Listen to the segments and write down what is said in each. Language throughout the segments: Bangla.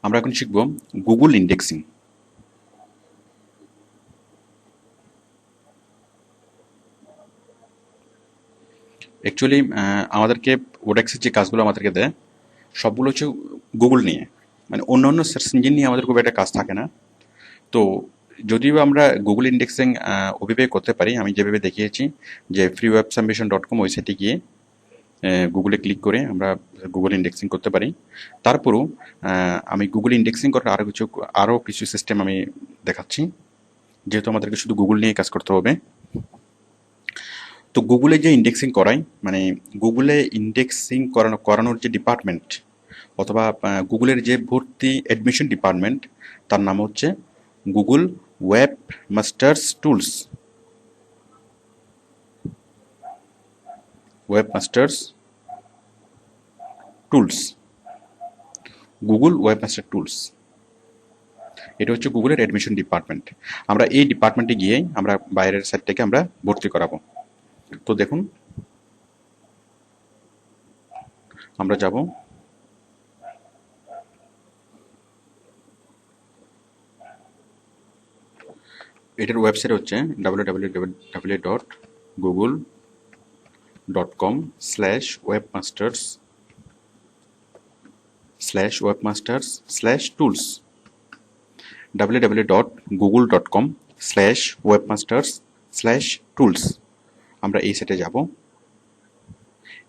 আমরা এখন শিখব গুগল ইন্ডেক্সিং। অ্যাকচুয়ালি আমাদেরকে ওডেক্সের যে কাজগুলো আমাদেরকে দেয় সবগুলো হচ্ছে গুগল নিয়ে, মানে অন্য অন্য সার্চ ইঞ্জিন নিয়ে আমাদের খুব একটা কাজ থাকে না। তো যদিও আমরা গুগল ইন্ডেক্সিং ওভাবে করতে পারি, আমি যেভাবে দেখিয়েছি যে freewebsubmission.com ওয়েবসাইটে গিয়ে গুগলে ক্লিক করে আমরা গুগল ইন্ডেক্সিং করতে পারি। তারপরও আমি গুগল ইন্ডেক্সিং করার আরও কিছু সিস্টেম আমি দেখাচ্ছি, যেহেতু আমাদেরকে শুধু গুগল নিয়ে কাজ করতে হবে। তো গুগলে যে ইন্ডেক্সিং করাই, মানে গুগলে ইন্ডেক্সিং করানোর যে ডিপার্টমেন্ট অথবা গুগলের যে ভর্তি অ্যাডমিশন ডিপার্টমেন্ট, তার নাম হচ্ছে Google web masters tools. Web masters tools, Google web master tools, এটা হচ্ছে গুগলের অ্যাডমিশন ডিপার্টমেন্ট। আমরা এই ডিপার্টমেন্টে গিয়েই আমরা বাইরের সাইট থেকে আমরা ভর্তি করাবো। তো দেখুন, আমরা যাব, এটার ওয়েবসাইট হচ্ছে www.google.com/webmasters/tools, www.google.com/webmasters/tools। আমরা এই সেটে যাব।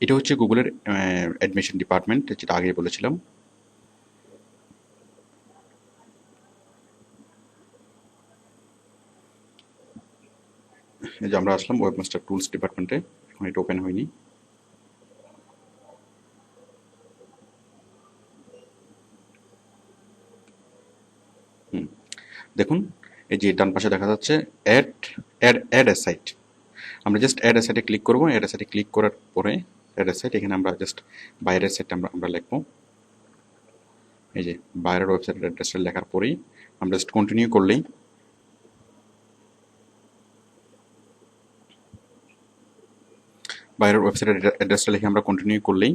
এটা হচ্ছে গুগলের অ্যাডমিশন ডিপার্টমেন্ট, যেটা আগে বলেছিলাম। এই যে আমরা আসলাম ওয়েবমাস্টার টুলস ডিপার্টমেন্টে, এখন এটা ওপেন হয়নি। দেখুন, এই যে ডান পাশে দেখা যাচ্ছে add add add a site. আমরা জাস্ট অ্যাড এ সাইটে ক্লিক করবো। অ্যাড এ সাইটে ক্লিক করার পরে অ্যাড এ সাইট, এখানে আমরা জাস্ট বাইরের সাইটটা আমরা লিখবো। এই যে বাইরের ওয়েবসাইটের অ্যাড্রেসটা লেখার পরেই আমরা জাস্ট কন্টিনিউ করলেই বাইরের ওয়েবসাইটের অ্যাড্রেসটা লিখে আমরা কন্টিনিউ করলেই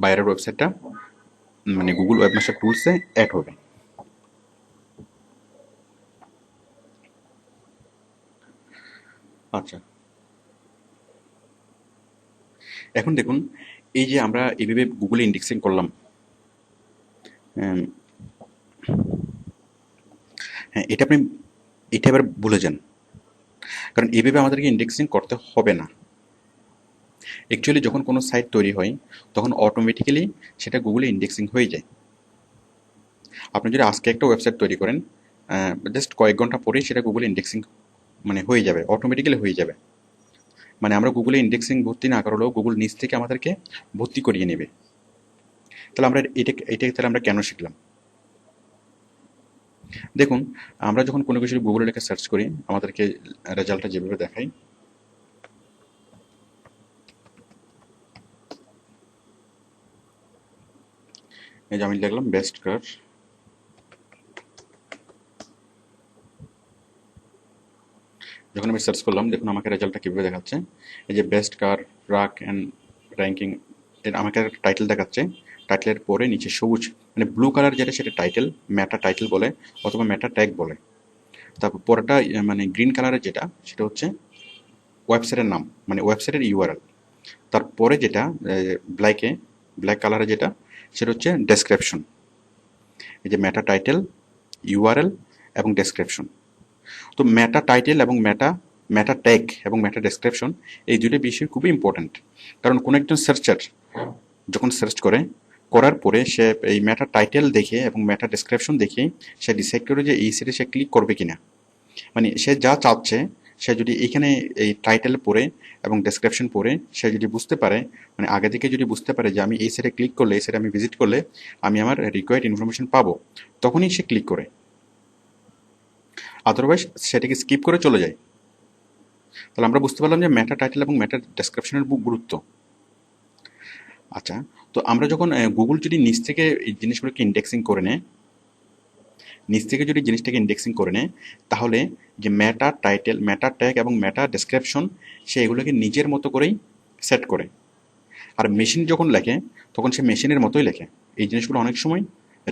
বাইরের ওয়েবসাইটটা মানে গুগল ওয়েবমাস্টার টুলসে অ্যাড হবে। আচ্ছা, এখন দেখুন, এই যে আমরা এইভাবে গুগলে ইন্ডেক্সিং করলাম, হ্যাঁ এটা এবার ভুলে যান, কারণ এইভাবে আমাদেরকে ইন্ডেক্সিং করতে হবে না। অ্যাকচুয়ালি যখন কোনো সাইট তৈরি হয় তখন অটোমেটিক্যালি সেটা গুগলে ইন্ডেক্সিং হয়ে যায়। আপনি যদি আজকে একটা ওয়েবসাইট তৈরি করেন, জাস্ট কয়েক ঘন্টা পরেই সেটা গুগলে ইন্ডেক্সিং মানে হয়ে যাবে, অটোমেটিক্যালি হয়ে যাবে। মানে আমরা গুগলে ইন্ডেক্সিং ভর্তি না করালেও গুগল নিজ থেকে আমাদেরকে ভর্তি করিয়ে নেবে। তাহলে আমরা তাহলে আমরা কেন শিখলাম? দেখুন, আমরা যখন কোনো কিছু গুগলে লিখে সার্চ করি, আমাদেরকে রেজাল্টটা যেভাবে দেখায়, এই যে আমি লিখলাম বেস্ট কার, যখন আমি সার্চ করলাম দেখুন আমাকে রেজাল্টটা কীভাবে দেখাচ্ছে। এই যে best car truck and ranking, এর আমাকে একটা টাইটেল দেখাচ্ছে। টাইটেলের পরে নিচে সবুজ মানে ব্লু কালার যেটা, সেটা টাইটেল, মেটা টাইটেল বলে অথবা মেটা ট্যাগ বলে। তারপর পরেরটা মানে গ্রিন কালারের যেটা, সেটা হচ্ছে ওয়েবসাইটের নাম, মানে ওয়েবসাইটের ইউআরএল। তারপরে যেটা ব্ল্যাক কালারে যেটা, সেটা হচ্ছে ডেসক্রিপশন। এই যে মেটা টাইটেল, ইউআরএল এবং ডেসক্রিপশন। তো মেটা টাইটেল এবং মেটা ট্যাগ এবং মেটা ডেসক্রিপশন, এই দুটো বিষয় খুবই ইম্পর্ট্যান্ট। কারণ কোনো একজন সার্চার যখন সার্চ করার পরে সে এই মেটা টাইটেল দেখে এবং মেটা ডেসক্রিপশন দেখে সে ডিসাইড করে যে এই সাইটে সে ক্লিক করবে কিনা। মানে সে যা চাচ্ছে, সে যদি এইখানে এই টাইটেল পড়ে এবং ডেসক্রিপশন পড়ে সে যদি বুঝতে পারে, মানে আগে থেকে যদি বুঝতে পারে যে আমি এই সাইটে ক্লিক করলে, এই সাইটে আমি ভিজিট করলে আমি আমার রিকোয়ার্ড ইনফরমেশন পাবো, তখনই সে ক্লিক করে। আদারওয়াইজ সেটাকে স্কিপ করে চলে যায়। তাহলে আমরা বুঝতে পারলাম যে মেটা টাইটেল এবং মেটা ডেসক্রিপশনের গুরুত্ব। আচ্ছা, তো আমরা যখন গুগল যদি নিজ থেকে এই জিনিসগুলোকে ইন্ডেক্সিং করে নেয়, তাহলে যে মেটা টাইটেল, মেটা ট্যাগ এবং মেটা ডেসক্রিপশন, সে এগুলোকে নিজের মতো করেই সেট করে। আর মেশিন যখন লেখে তখন সে মেশিনের মতোই লেখে। এই জিনিসগুলো অনেক সময়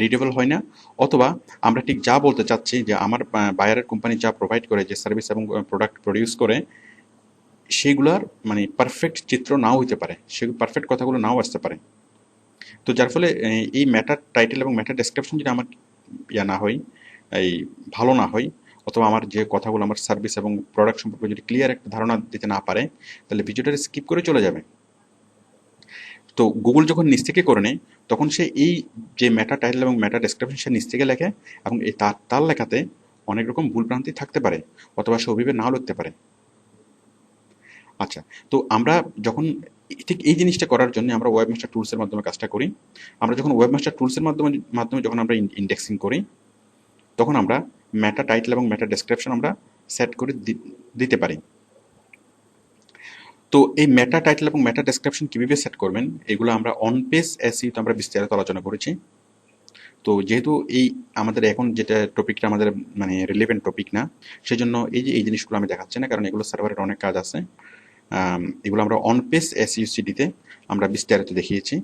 রিডেবল হয় না, অথবা আমরা ঠিক যা বলতে চাচ্ছি যে আমার বায়ারের কোম্পানি যা প্রোভাইড করে, যে সার্ভিস এবং প্রোডাক্ট প্রডিউস করে, সেগুলার মানে পারফেক্ট চিত্র নাও হইতে পারে, সেগুলো পারফেক্ট কথাগুলো নাও আসতে পারে। তো যার ফলে এই ম্যাটার টাইটেল এবং ম্যাটার ডেসক্রিপশন যদি আমার না হয়, এই ভালো না হয়, অথবা আমার যে কথাগুলো আমার সার্ভিস এবং প্রোডাক্ট সম্পর্কে যদি ক্লিয়ার একটা ধারণা দিতে না পারে, তাহলে ভিডিওটা স্কিপ করে চলে যাবে। তো গুগল যখন নিচ থেকে করে নেয়, তখন সে এই যে ম্যাটা টাইটেল এবং ম্যাটা ডেসক্রিপশন সে নিচ থেকে লেখে, এবং এই তার লেখাতে অনেক রকম ভুলভ্রান্তি থাকতে পারে, অথবা সে ওইভাবে নাও লিখতে পারে। আচ্ছা, তো আমরা যখন ঠিক এই জিনিসটা করার জন্য আমরা ওয়েবমাস্টার টুলসের মাধ্যমে কাজটা করি। আমরা যখন ওয়েবমাস্টার টুলসের মাধ্যমে মাধ্যমে যখন আমরা ইন্ডেক্সিং করি, তখন আমরা ম্যাটা টাইটেল এবং ম্যাটা ডেসক্রিপশন আমরা সেট করে দিতে পারি। তো এই মেটা টাইটেল এবং মেটা ডেসক্রিপশন কিভাবে সেট করবেন, এগুলো আমরা অন পেজ এসইওতে আমরা বিস্তারিত আলোচনা করেছি। তো যেহেতু এই আমাদের এখন যেটা টপিকটা আমাদের মানে রিলেভেন্ট টপিক না, সেজন্য এই জিনিসগুলো আমি দেখাচ্ছি না, কারণ এগুলো সার্ভারের অনেক কাজ আছে। এগুলো আমরা অন পেজ এসইও সিডিতে আমরা বিস্তারিত দেখিয়েছি।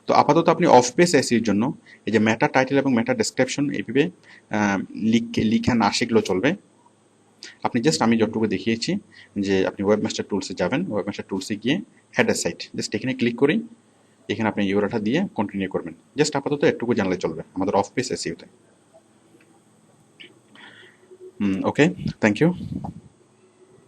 তো আপাতত আপনি অফ পেজ এসইওর জন্য এই যে মেটা টাইটেল এবং মেটা ডেসক্রিপশন এইভাবে লিখা না শিখলেও চলবে। আপনি জাস্ট আমি যতটুকু দেখিয়েছি, যে আপনি ওয়েবমাস্টার টুলসে যাবেন, ওয়েবমাস্টার টুলসে গিয়ে অ্যাড এ সাইট, জাস্ট এখানে ক্লিক করেই এখানে আপনি ইউআরএলটা দিয়ে কন্টিনিউ করবেন। জাস্ট আপাতত এটুকু জানলে চলবে আমাদের অফ পেজ এসইওতে। Okay, thank you.